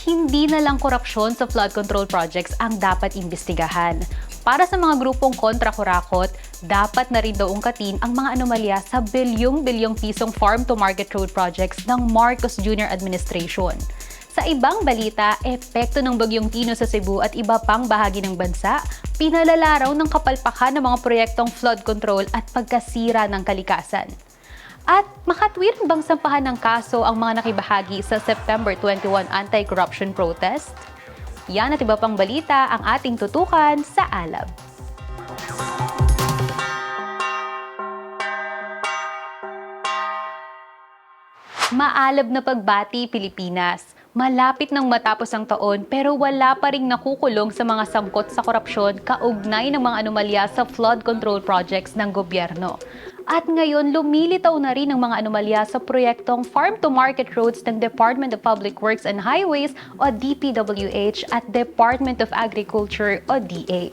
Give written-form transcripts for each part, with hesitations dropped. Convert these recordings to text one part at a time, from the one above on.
hindi na lang korupsyon sa flood control projects ang dapat imbestigahan. Para sa mga grupong kontra-kurakot, dapat na rin daw ungkatin ang mga anomalya sa bilyong-bilyong pisong farm-to-market road projects ng Marcos Jr. administration. Sa ibang balita, epekto ng Bagyong Tino sa Cebu at iba pang bahagi ng bansa, pinalala raw ng kapalpakan ng mga proyektong flood control at pagkasira ng kalikasan. At makatwiran bang sampahan ng kaso ang mga nakibahagi sa September 21 anti-corruption protest? Yan at iba pang balita ang ating tutukan sa Alab. Maalab na pagbati, Pilipinas. Malapit nang matapos ang taon pero wala pa ring nakukulong sa mga sangkot sa korupsyon kaugnay ng mga anomalya sa flood control projects ng gobyerno. At ngayon, lumilitaw na rin ang mga anomalya sa proyektong farm-to-market roads ng Department of Public Works and Highways o DPWH at Department of Agriculture o DA.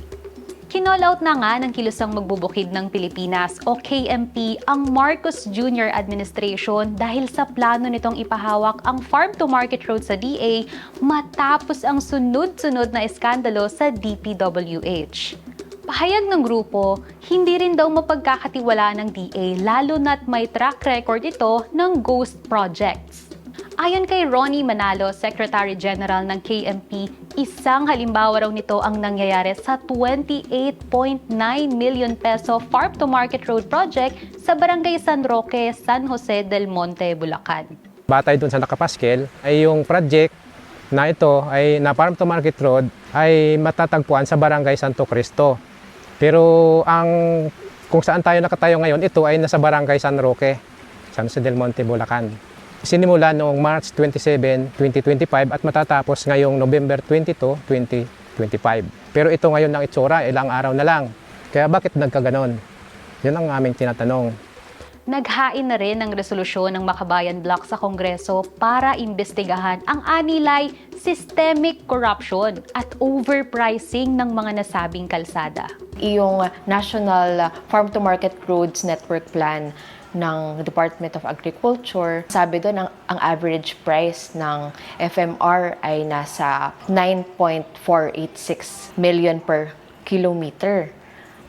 Kinall out na nga ng Kilusang Magbubukid ng Pilipinas o KMP ang Marcos Jr. administration dahil sa plano nitong ipahawak ang farm-to-market road sa DA matapos ang sunod-sunod na iskandalo sa DPWH. Pahayag ng grupo, hindi rin daw mapagkakatiwalaan ng DA lalo na't may track record ito ng ghost projects. Ayon kay Ronnie Manalo, Secretary General ng KMP, isang halimbawa raw nito ang nangyayari sa 28.9 million peso farm-to-market road project sa Barangay San Roque, San Jose del Monte, Bulacan. Batay dun sa nakapaskel ay yung project na ito ay na farm-to-market road ay matatagpuan sa Barangay Santo Cristo. Pero kung saan tayo nakatayo ngayon, ito ay nasa Barangay San Roque, San Jose del Monte, Bulacan. Sinimula noong March 27, 2025 at matatapos ngayong November 22, 2025. Pero ito ngayon ang itsura, ilang araw na lang. Kaya bakit nagkaganon? Yun ang aming tinatanong. Naghain na rin ng resolusyon ng Makabayan Bloc sa Kongreso para imbestigahan ang anilay systemic corruption at overpricing ng mga nasabing kalsada. Yung National Farm-to-Market Roads Network Plan ng Department of Agriculture, sabi doon ang average price ng FMR ay nasa 9.486 million per kilometer.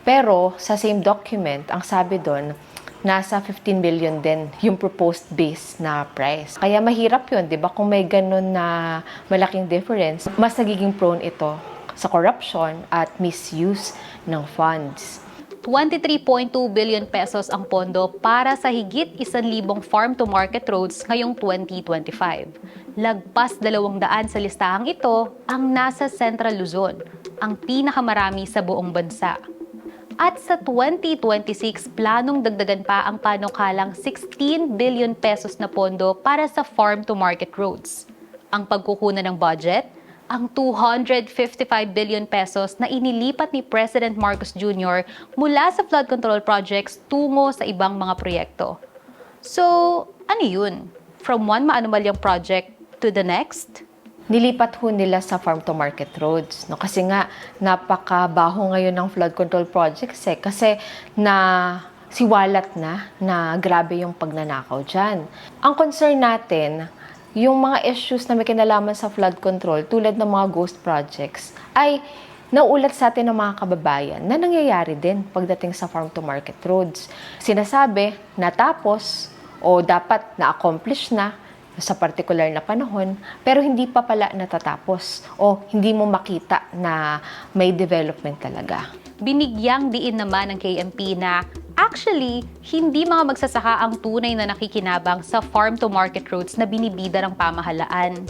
Pero sa same document, ang sabi doon, nasa 15 billion din yung proposed base na price. Kaya mahirap yun, di ba? Kung may ganun na malaking difference, mas nagiging prone ito sa corruption at misuse ng funds. 23.2 billion pesos ang pondo para sa higit 1,000 farm-to-market roads ngayong 2025. Lagpas 200 sa listahang ito ang nasa Central Luzon, ang pinakamarami sa buong bansa. At sa 2026, planong dagdagan pa ang panukalang 16 billion pesos na pondo para sa farm-to-market roads. Ang pagkukunan ng budget, ang 255 billion pesos na inilipat ni President Marcos Jr. mula sa flood control projects tungo sa ibang mga proyekto. So, ano yun? From one maanomalyang project to the next? Nilipat ho nila sa farm-to-market roads. No? Kasi nga, napakabaho ngayon ng flood control projects kasi siwalat na grabe yung pagnanakaw dyan. Ang concern natin, yung mga issues na may kinalaman sa flood control tulad ng mga ghost projects ay nauulat sa atin ng mga kababayan na nangyayari din pagdating sa farm-to-market roads. Sinasabi natapos o dapat na-accomplish na sa particular na panahon pero hindi pa pala natatapos o hindi mo makita na may development talaga. Binigyang diin naman ng KMP na actually, hindi mga magsasaka ang tunay na nakikinabang sa farm-to-market roads na binibida ng pamahalaan.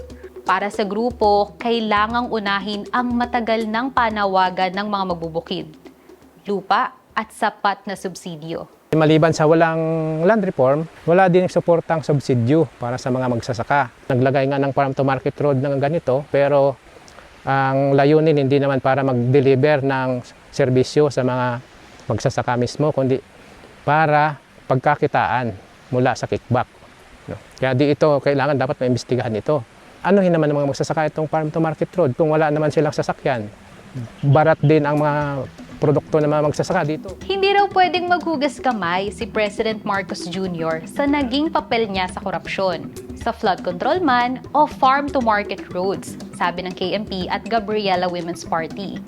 Para sa grupo, kailangang unahin ang matagal ng panawagan ng mga magbubukid, lupa at sapat na subsidyo. Maliban sa walang land reform, wala din suportang subsidyo para sa mga magsasaka. Naglagay nga ng farm-to-market road ng ganito, pero ang layunin hindi naman para mag-deliver ng serbisyo sa mga magsasaka mismo, kundi para pagkakitaan mula sa kickback. Kaya di ito, kailangan dapat maimbestigahan ito. Anuhin naman ng mga magsasaka itong farm-to-market road kung wala naman silang sasakyan. Barat din ang mga produkto ng mga magsasaka dito. Hindi raw pwedeng maghugas kamay si President Marcos Jr. sa naging papel niya sa korupsyon. sa flood control man o farm-to-market roads, sabi ng KMP at Gabriela Women's Party.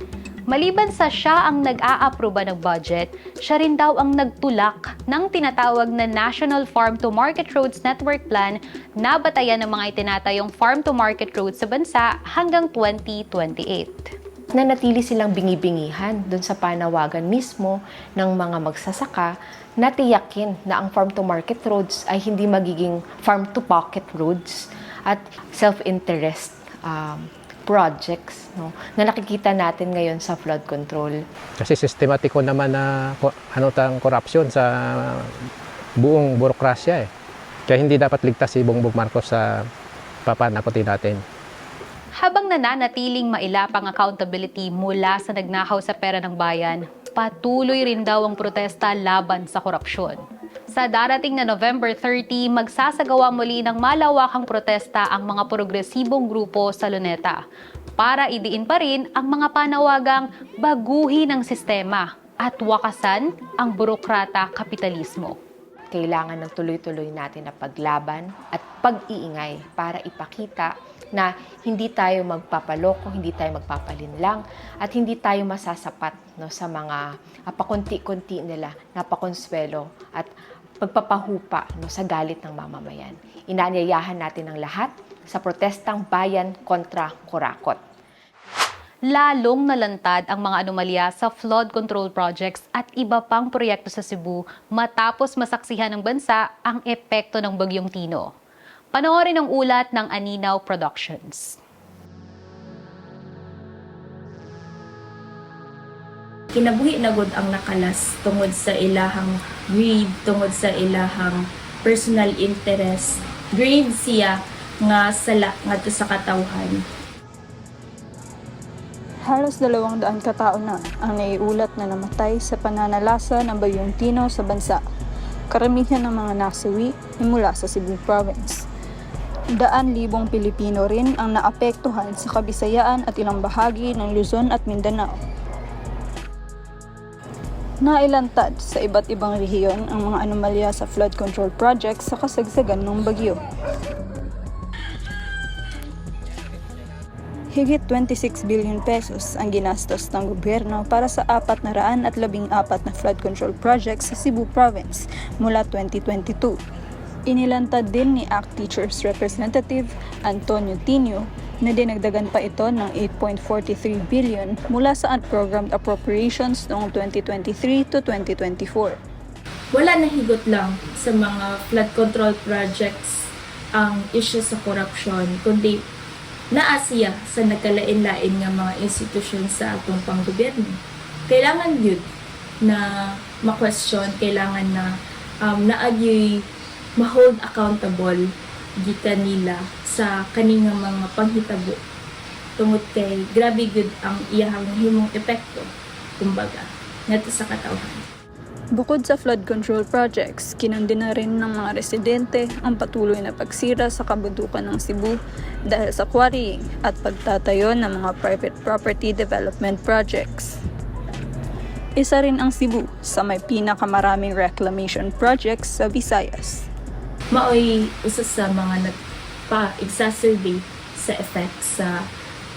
Maliban sa siya ang nag-aaproba ng budget, siya rin daw ang nagtulak ng tinatawag na National Farm-to-Market Roads Network Plan na batayan ng mga itinatayong farm-to-market roads sa bansa hanggang 2028. Nanatili silang bingi-bingihan dun sa panawagan mismo ng mga magsasaka na tiyakin na ang farm-to-market roads ay hindi magiging farm-to-pocket roads at self-interest projects, no, na nakikita natin ngayon sa flood control. Kasi sistematiko naman na korupsyon sa buong burokrasya eh. Kaya hindi dapat ligtas si Bongbong Marcos sa papanakotin natin. Habang nananatiling mailapang accountability mula sa nagnakaw sa pera ng bayan, patuloy rin daw ang protesta laban sa korupsyon. Sa darating na November 30, magsasagawa muli ng malawakang protesta ang mga progresibong grupo sa Luneta para idiin pa rin ang mga panawagang baguhin ang sistema at wakasan ang burokrata kapitalismo. Kailangan ng tuloy-tuloy natin na paglaban at pag-iingay para ipakita na hindi tayo magpapaloko, hindi tayo magpapalinlang, at hindi tayo masasapat, no, sa mga pakunti-kunti nila na pakonswelo at pagpapahupa, no, sa galit ng mamamayan. Inaanyayahan natin ang lahat sa protestang bayan kontra kurakot. Lalong nalantad ang mga anomalya sa flood control projects at iba pang proyekto sa Cebu matapos masaksihan ng bansa ang epekto ng Bagyong Tino. Panoorin ang ulat ng Aninaw Productions. Kinabuhi na gud ang nakalas tungod sa ilahang greed, tungod sa ilahang personal interest. Greed siya nga sala ngadto sa katawhan. Halos 200 katao na ang naiulat na namatay sa pananalasa ng Bagyong Tino sa bansa. Karamihan ng mga nasawi ay mula sa Cebu Province. 100,000 Pilipino rin ang naapektuhan sa Kabisayaan at ilang bahagi ng Luzon at Mindanao. Nailantad sa iba't ibang rehiyon ang mga anomalya sa flood control projects sa kasagsagan ng bagyo. Higit 26 billion pesos ang ginastos ng gobyerno para sa 414 na flood control projects sa Cebu Province mula 2022. Inilantad din ni ACT Teachers Representative Antonio Tino na dinagdagan pa ito ng 8.43 billion mula sa unprogrammed appropriations noong 2023 to 2024. Wala na higot lang sa mga flood control projects ang issue sa korupsyon, kundi naasiya sa nagkalain-lain nga mga institusyon sa atong panggobyerno. Kailangan yun na ma-question, kailangan na naagyoy ma-hold accountable gikan nila sa kaning mga panghitabo tungod kay grabe gud ang iyang himong epekto kumbaga ngadto sa katawhan. Bukod sa flood control projects, kinundina rin ng mga residente ang patuloy na pagsira sa kabudukan ng Cebu dahil sa quarrying at pagtatayo ng mga private property development projects. Isa rin ang Cebu sa may pinakamaraming reclamation projects sa Visayas. Maoy usa sa mga nagpa-exacerbate sa effect sa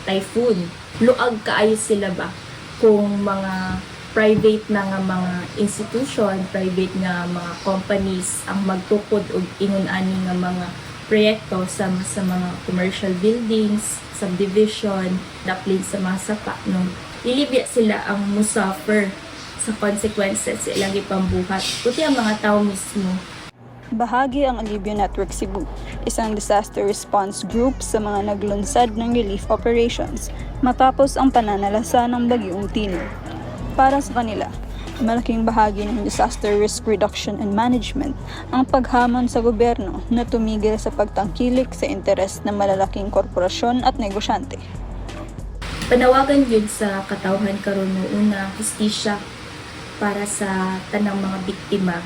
typhoon. Luag kaayo sila ba kung mga private na nga mga institution, private nga mga companies ang magtukod og ingon-ani nga mga proyekto sa mga commercial buildings, subdivision, daplin sa mga sapa, no? Ilibya sila ang musuffer sa consequences sa ilang ipambuhat. Kuti ang mga tao mismo. Bahagi ang Alivio Network Cebu, isang disaster response group sa mga naglunsad ng relief operations matapos ang pananalasa ng Bagyong Tino. Para sa kanila, malaking bahagi ng disaster risk reduction and management ang paghamon sa gobyerno na tumigil sa pagtangkilik sa interes ng malalaking korporasyon at negosyante. Panawagan yun sa katawhan karon mo una hustisya para sa tanang mga biktima,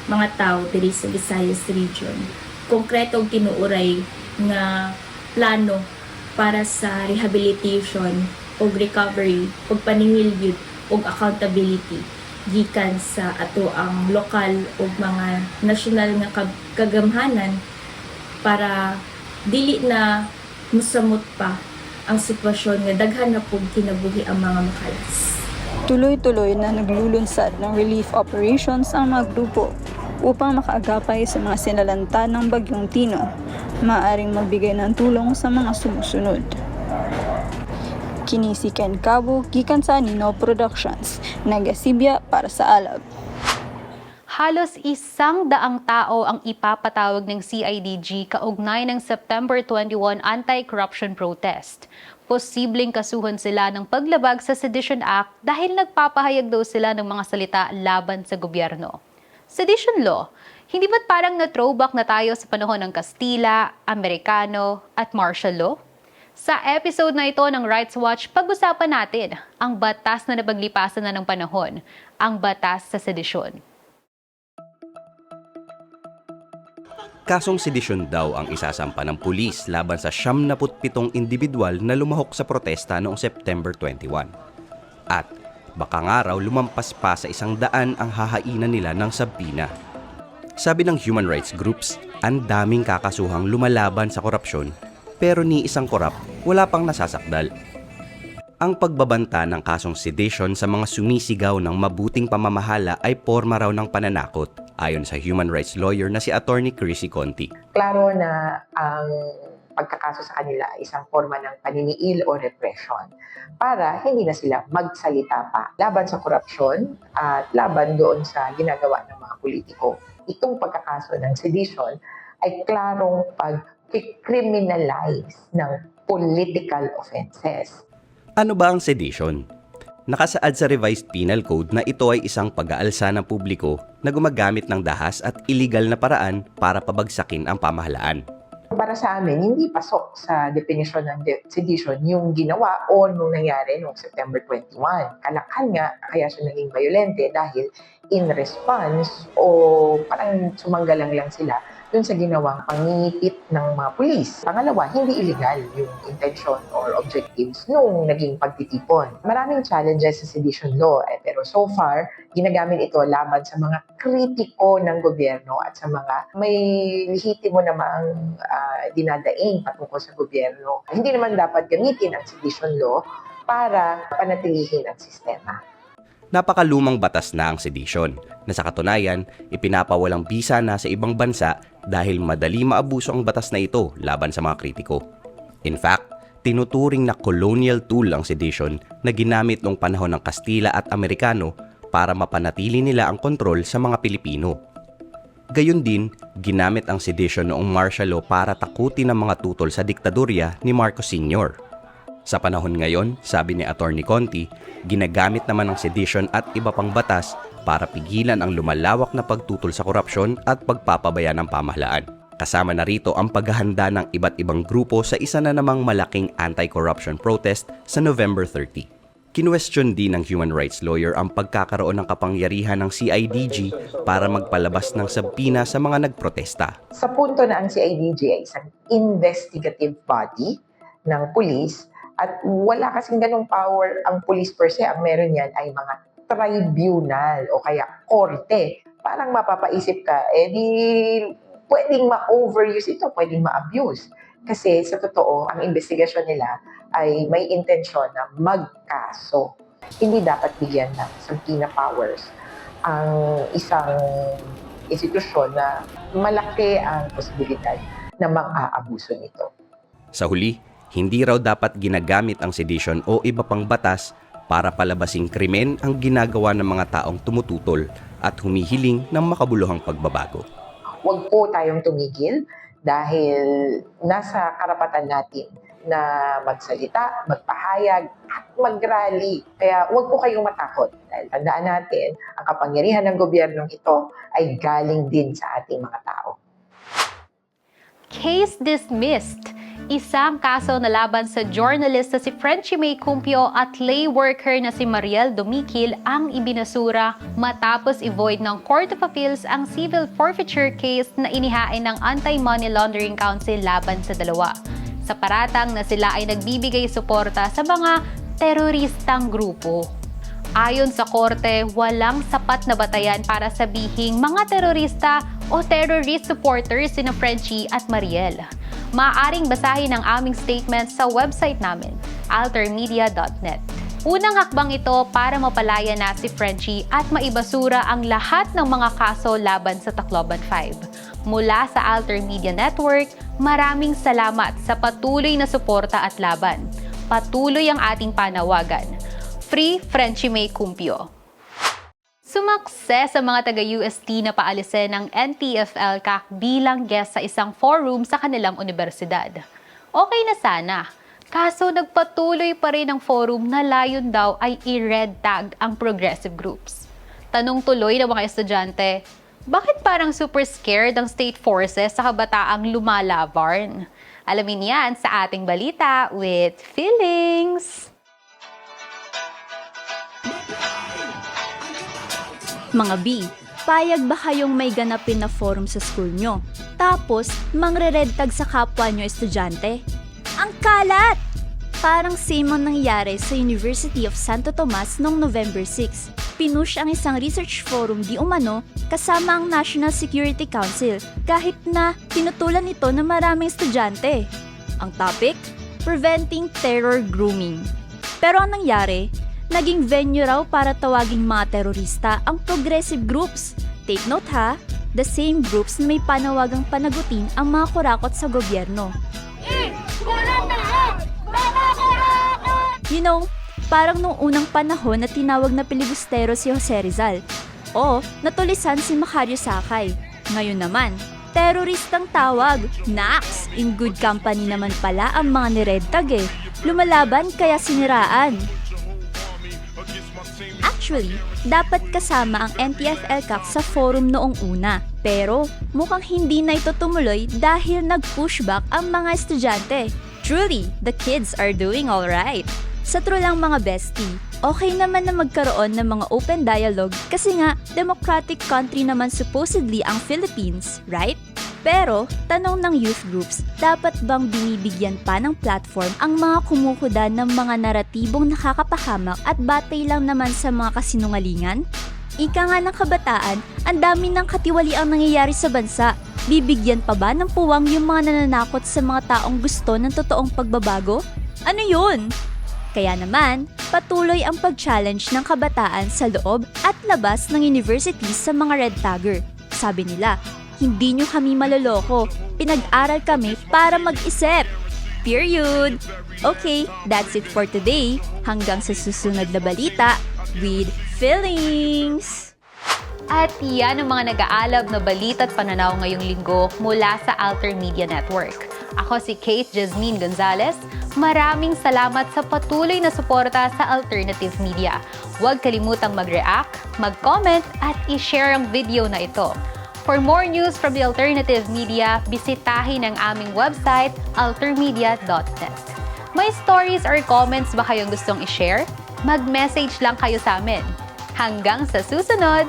mga tao diri sa Visayas region. Konkretong tinuuray nga plano para sa rehabilitation o recovery o paningilgyud o accountability gikan sa ato ang lokal o mga national nga kagamhanan para dili na musamot pa ang sitwasyon nga daghan na pong kinabuhi ang mga makalas. Tuloy-tuloy na naglulunsad ng relief operations ang mga grupo upang makaagapay sa mga sinalanta ng Bagyong Tino, maaaring magbigay ng tulong sa mga sumusunod. Kinisi Ken Cabo, gikan sa Anino Productions, nagasibya para sa Alab. Halos 100 tao ang ipapatawag ng CIDG kaugnay ng September 21 anti-corruption protest. Posibleng kasuhan sila ng paglabag sa Sedition Act dahil nagpapahayag daw sila ng mga salita laban sa gobyerno. Sedition law, hindi ba't parang na-throwback na tayo sa panahon ng Kastila, Amerikano at martial law? Sa episode na ito ng Rights Watch, pag-usapan natin ang batas na napaglipasan na ng panahon, ang batas sa sedisyon. Kasong sedisyon daw ang isasampa ng pulis laban sa 77 individual na lumahok sa protesta noong September 21. At baka nga raw lumampas pa sa 100 ang hahainan nila ng sabina. Sabi ng human rights groups, ang daming kakasuhang lumalaban sa korupsyon pero ni isang korap wala pang nasasakdal. Ang pagbabanta ng kasong sedition sa mga sumisigaw ng mabuting pamamahala ay porma raw ng pananakot, ayon sa human rights lawyer na si Attorney Chrissy Conti. Klaro na ang pagkakaso sa kanila ay isang forma ng paniniil o repression para hindi na sila magsalita pa laban sa korupsyon at laban doon sa ginagawa ng mga politiko. Itong pagkakaso ng sedition ay klarong pag-criminalize ng political offenses. Ano ba ang sedition? Nakasaad sa Revised Penal Code na ito ay isang pag-aalsa ng publiko na gumagamit ng dahas at iligal na paraan para pabagsakin ang pamahalaan. Para sa amin, hindi pasok sa definition ng sedition yung ginawa o nung nangyari noong September 21. Kalakhan nga, kaya siya naging violente dahil in response o parang sumanggalang lang sila dun sa ginawang pangingipit ng mga pulis. Pangalawa, hindi illegal yung intention or objectives nung naging pagtitipon. Maraming challenges sa sedition law, pero so far, ginagamit ito laban sa mga kritiko ng gobyerno at sa mga may lehitimo namang dinadaing patungkol sa gobyerno. Hindi naman dapat gamitin ang sedition law para panatilihin ang sistema. Napakalumang batas na ang sedition, na sa katunayan, ipinapawalang bisa na sa ibang bansa dahil madali maabuso ang batas na ito laban sa mga kritiko. In fact, tinuturing na colonial tool ang sedition na ginamit noong panahon ng Kastila at Amerikano para mapanatili nila ang kontrol sa mga Pilipino. Gayun din, ginamit ang sedition noong martial law para takutin ang mga tutol sa diktadorya ni Marcos Sr. Sa panahon ngayon, sabi ni Attorney Conti, ginagamit naman ang sedition at iba pang batas para pigilan ang lumalawak na pagtutol sa korupsyon at pagpapabaya ng pamahalaan. Kasama na rito ang paghahanda ng iba't ibang grupo sa isa na namang malaking anti-corruption protest sa November 30. Kinwestiyon din ng human rights lawyer ang pagkakaroon ng kapangyarihan ng CIDG para magpalabas ng sabina sa mga nagprotesta. Sa punto na ang CIDG ay isang investigative body ng police, at wala kasing ganong power ang police per se. Ang meron yan ay mga tribunal o kaya korte. Parang mapapaisip ka, di pwedeng ma-overuse ito, pwedeng ma-abuse. Kasi sa totoo, ang investigasyon nila ay may intensyon na magkaso. Hindi dapat bigyan ng subpoena powers ang isang institusyon na malaki ang posibilidad na mag-aabuso nito. Sa huli, hindi raw dapat ginagamit ang sedition o iba pang batas para palabasing krimen ang ginagawa ng mga taong tumututol at humihiling ng makabuluhang pagbabago. Huwag po tayong tumigil dahil nasa karapatan natin na magsalita, magpahayag at mag-rally. Kaya huwag po kayong matakot dahil tandaan natin, ang kapangyarihan ng gobyernong ito ay galing din sa ating mga tao. Case dismissed. Isang kaso na laban sa journalist na si Frenchie May Cumpio at lay worker na si Mariel Domikil ang ibinasura matapos i-void ng Court of Appeals ang civil forfeiture case na inihain ng Anti-Money Laundering Council laban sa dalawa. Sa paratang na sila ay nagbibigay suporta sa mga teroristang grupo. Ayon sa korte, walang sapat na batayan para sabihing mga terorista o terrorist supporters sina Frenchie at Mariel? Maaaring basahin ang aming statement sa website namin, altermedia.net. Unang hakbang ito para mapalaya na si Frenchie at maibasura ang lahat ng mga kaso laban sa Tacloban 5. Mula sa Alter Media Network, maraming salamat sa patuloy na suporta at laban. Patuloy ang ating panawagan. Free Frenchie May Cumpio. Sumakses sa mga taga-UST na paalisin ng NTF-ELCAC bilang guest sa isang forum sa kanilang universidad. Okay na sana, kaso nagpatuloy pa rin ang forum na layon daw ay i-red tag ang progressive groups. Tanong tuloy ng mga estudyante, bakit parang super scared ang state forces sa kabataang lumalabarn? Alamin yan sa ating balita with Feelings! Mga B, payag ba kayong may ganapin na forum sa school nyo? Tapos, mangre-red tag sa kapwa nyo estudyante? Ang kalat! Parang same ang nangyari sa University of Santo Tomas noong November 6. Pinush ang isang research forum di umano kasama ang National Security Council kahit na tinutulan ito ng maraming estudyante. Ang topic? Preventing Terror Grooming. Pero ang nangyari? Naging venue raw para tawaging mga terorista ang progressive groups. Take note ha, the same groups na may panawagang panagutin ang mga kurakot sa gobyerno. You know, parang nung unang panahon na tinawag na pilibustero si Jose Rizal. O, natulisan si Macario Sakay. Ngayon naman, teroristang tawag. Naks, in good company naman pala ang mga ni-red tag eh. Lumalaban kaya siniraan. Actually, dapat kasama ang NTF-ELCAC sa forum noong una. Pero mukhang hindi na ito tumuloy dahil nag-pushback ang mga estudyante. Truly, the kids are doing alright. Sa true lang mga bestie, okay naman na magkaroon ng mga open dialogue kasi nga democratic country naman supposedly ang Philippines, right? Pero, tanong ng youth groups, dapat bang binibigyan pa ng platform ang mga kumukuda ng mga naratibong nakakapahamak at batay lang naman sa mga kasinungalingan? Ika nga ng kabataan, ang dami ng katiwaliang nangyayari sa bansa. Bibigyan pa ba ng puwang yung mga nananakot sa mga taong gusto ng totoong pagbabago? Ano yun? Kaya naman, patuloy ang pag-challenge ng kabataan sa loob at labas ng universities sa mga red tagger. Sabi nila, hindi nyo kami maloloko. Pinag-aral kami para mag-isip. Period. Okay, that's it for today. Hanggang sa susunod na balita with Feelings! At yan ang mga nag-aalab na balita at pananaw ngayong linggo mula sa Alter Media Network. Ako si Kate Jasmine Gonzalez. Maraming salamat sa patuloy na suporta sa Alternative Media. Huwag kalimutang mag-react, mag-comment at i-share ang video na ito. For more news from the Alternative Media, bisitahin ang aming website, altermedia.net. May stories or comments ba kayong gustong i-share? Mag-message lang kayo sa amin. Hanggang sa susunod!